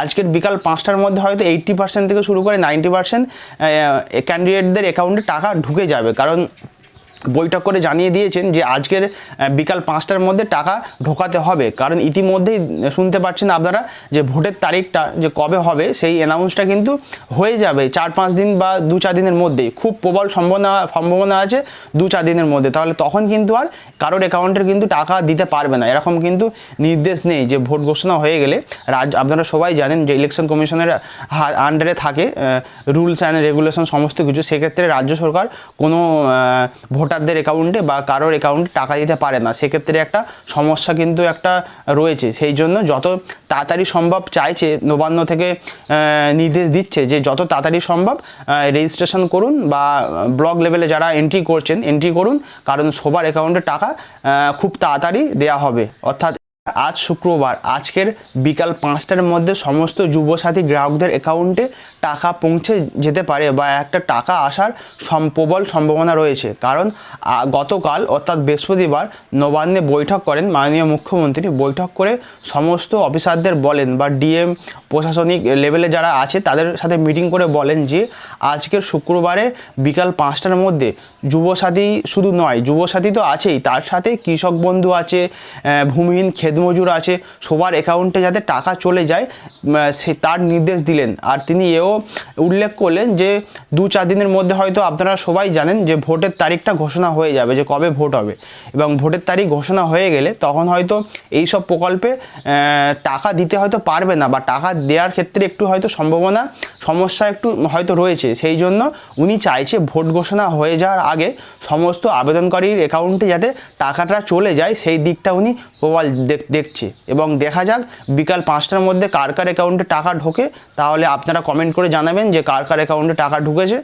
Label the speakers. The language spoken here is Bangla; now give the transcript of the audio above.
Speaker 1: আজকের বিকাল 5টার মধ্যে হয়তো 80% থেকে শুরু করে 90% ক্যান্ডিডেটদের অ্যাকাউন্টে টাকা ঢুকে যাবে, কারণ বৈঠক করে জানিয়ে দিয়েছেন যে আজকের বিকাল 5টার মধ্যে টাকা ঢোকাতে হবে। কারণ ইতিমধ্যেই শুনতে পাচ্ছেন আপনারা যে ভোটের তারিখটা যে কবে হবে সেই অ্যানাউন্সটা কিন্তু হয়ে যাবে 4-5 দিন বা 2-4 দিনের মধ্যেই, খুব প্রবল সম্ভাবনা আছে 2-4 দিনের মধ্যে। তাহলে তখন কিন্তু আর কারোর অ্যাকাউন্টের কিন্তু টাকা দিতে পারবে না, এরকম কিন্তু নির্দেশ নেই যে ভোট ঘোষণা হয়ে গেলে। আপনারা সবাই জানেন যে ইলেকশন কমিশনের আন্ডারে থাকে রুলস অ্যান্ড রেগুলেশন সমস্ত কিছু, সেক্ষেত্রে রাজ্য সরকার কোনো ভোটারদের অ্যাকাউন্টে বা কারোর অ্যাকাউন্টে টাকা দিতে পারে না। সেক্ষেত্রে একটা সমস্যা কিন্তু একটা রয়েছে, সেই জন্য যত তাড়াতাড়ি সম্ভব চাইছে, নবান্ন থেকে নির্দেশ দিচ্ছে যে যত তাড়াতাড়ি সম্ভব রেজিস্ট্রেশন করুন বা ব্লক লেভেলে যারা এন্ট্রি করছেন এন্ট্রি করুন, কারণ সবার অ্যাকাউন্টে টাকা খুব তাড়াতাড়ি দেওয়া হবে। অর্থাৎ আজ শুক্রবার, আজকের বিকাল 5টার মধ্যে সমস্ত যুবসাথী গ্রাহকদের অ্যাকাউন্টে টাকা পৌঁছে যেতে পারে বা একটা টাকা আসার প্রবল সম্ভাবনা রয়েছে। কারণ গতকাল অর্থাৎ বৃহস্পতিবার নবান্নে বৈঠক করেন মাননীয় মুখ্যমন্ত্রী, বৈঠক করে সমস্ত অফিসারদের বলেন বা ডিএম প্রশাসনিক লেভেলে যারা আছে তাদের সাথে মিটিং করে বলেন যে আজকের শুক্রবারে বিকাল 5টার মধ্যে যুবসাথী শুধু নয়, যুবসাথী তো আছেই, তার সাথে কৃষক বন্ধু আছে, ভূমিহীন ক্ষেতমজুর আছে, সবার অ্যাকাউন্টে যাতে টাকা চলে যায় সে তার নির্দেশ দিলেন। আর তিনি এও উল্লেখ করলেন যে 2-4 দিনের মধ্যে হয়তো আপনারা সবাই জানেন যে ভোটের তারিখটা ঘোষণা হয়ে যাবে যে কবে ভোট হবে, এবং ভোটের তারিখ ঘোষণা হয়ে গেলে তখন হয়তো এই সব প্রকল্পে টাকা দিতে হয়তো পারবে না বা টাকা দেওয়ার ক্ষেত্রে একটু হয়তো সমস্যা একটু হয়তো রয়েছে। সেই জন্য উনি চাইছে ভোট ঘোষণা হয়ে যাওয়ার আগে সমস্ত আবেদনকারীর অ্যাকাউন্টে যাতে টাকাটা চলে যায় সেই দিকটা উনি প্রবল দেখছে। এবং দেখা যাক বিকাল 5টার মধ্যে কার কার অ্যাকাউন্টে টাকা ঢোকে, তাহলে আপনারা কমেন্ট করে জানাবেন যে কার কার অ্যাকাউন্টে টাকা ঢুকেছে।